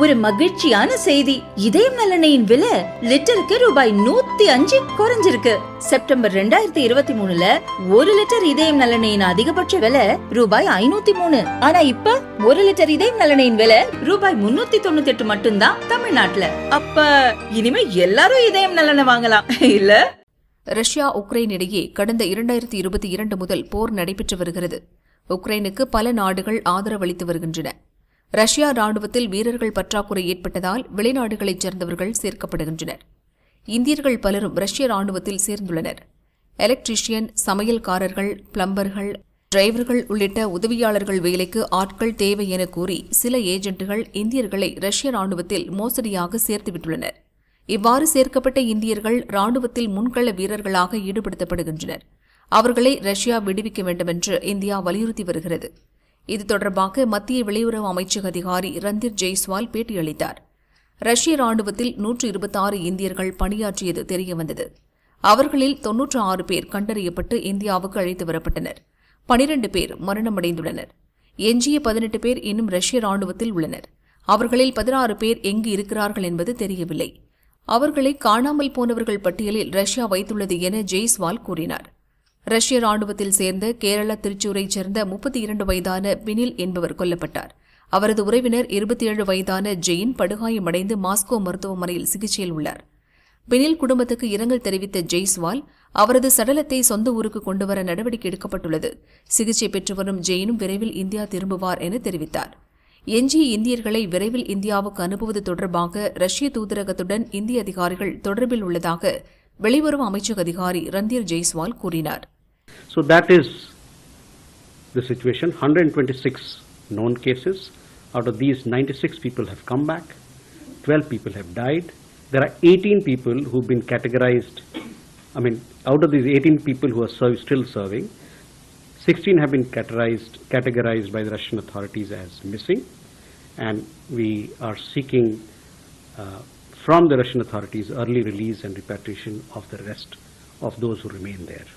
ஒரு மகிழ்ச்சியான செய்தி. இதயம் நல்லெண்ணெயின் விலை லிட்டருக்கு ரூபாய் 105 குறைஞ்சிருக்கு. செப்டம்பர் 2023ல 1 லிட்டர் இதயம் நல்லெண்ணெயின் அதிகபட்ச விலை ரூபாய் 503. ஆனா இப்ப 1 லிட்டர் இதயம் நல்லெண்ணெயின் விலை ரூபாய் 398 மட்டும்தான் தமிழ்நாட்டுல. அப்ப இனிமே எல்லாரும் இதயம் நல்லெண்ணெய் வாங்கலாம் இல்ல? ரஷ்யா உக்ரைன் இடையே கடந்த 2022 முதல் போர் நடைபெற்று வருகிறது. உக்ரைனுக்கு பல நாடுகள் ஆதரவளித்து வருகின்றன. ரஷ்யா ராணுவத்தில் வீரர்கள் பற்றாக்குறை ஏற்பட்டதால் வெளிநாடுகளைச் சேர்ந்தவர்கள் சேர்க்கப்படுகின்றனர். இந்தியர்கள் பலரும் ரஷ்ய ராணுவத்தில் சேர்ந்துள்ளனர். எலக்ட்ரீஷியன், சமையல்காரர்கள், பிளம்பர்கள், டிரைவர்கள் உள்ளிட்ட உதவியாளர்கள் வேலைக்கு ஆட்கள் தேவை என கூறி சில ஏஜென்ட்டுகள் இந்தியர்களை ரஷ்ய ராணுவத்தில் மோசடியாக சேர்த்துவிட்டுள்ளனர். இவ்வாறு சேர்க்கப்பட்ட இந்தியர்கள் ராணுவத்தில் முன்கள வீரர்களாக ஈடுபடுத்தப்படுகின்றனர். அவர்களை ரஷ்யா விடுவிக்க வேண்டுமென்று இந்தியா வலியுறுத்தி வருகிறது. இது தொடர்பாக மத்திய வெளியுறவு அமைச்சக அதிகாரி ரந்தீர் ஜெய்ஸ்வால் பேட்டியளித்தார். ரஷ்ய ராணுவத்தில் 126 இந்தியர்கள் பணியாற்றியது தெரியவந்தது. அவர்களில் 96 பேர் கண்டறியப்பட்டு இந்தியாவுக்கு அழைத்து வரப்பட்டனர். 12 பேர் மரணமடைந்துள்ளனர். எஞ்சிய 18 பேர் இன்னும் ரஷ்ய ராணுவத்தில் உள்ளனர். அவர்களில் 16 பேர் எங்கு இருக்கிறார்கள் என்பது தெரியவில்லை. அவர்களை காணாமல் போனவர்கள் பட்டியலில் ரஷ்யா வைத்துள்ளது என ஜெய்ஸ்வால் கூறினார். ரஷ்ய ராணுவத்தில் சேர்ந்த கேரள திருச்சூரைச் சேர்ந்த 32 வயதான பினில் என்பவர் கொல்லப்பட்டார். அவரது உறவினர் 27 வயதான ஜெயின் படுகாயமடைந்து மாஸ்கோ மருத்துவமனையில் சிகிச்சையில் உள்ளார். பினில் குடும்பத்துக்கு இரங்கல் தெரிவித்த ஜெய்ஸ்வால் அவரது சடலத்தை சொந்த ஊருக்கு கொண்டுவர நடவடிக்கை எடுக்கப்பட்டுள்ளது. சிகிச்சை பெற்று வரும் ஜெயினும் விரைவில் இந்தியா திரும்புவார் என தெரிவித்தார். எஞ்சிய இந்தியர்களை விரைவில் இந்தியாவுக்கு அனுப்புவது தொடர்பாக ரஷ்ய தூதரகத்துடன் இந்திய அதிகாரிகள் தொடர்பில் உள்ளதாக வெளியுறவு அமைச்சக அதிகாரி ரந்தீர் ஜெய்ஸ்வால் கூறினார். So that is the situation. 126 known cases. Out of these, 96 people have come back. 12 people have died. There are 18 people who've been categorized. Out of these 18 people who are still serving, 16 have been categorized by the Russian authorities as missing, and we are seeking from the Russian authorities early release and repatriation of the rest of those who remain there.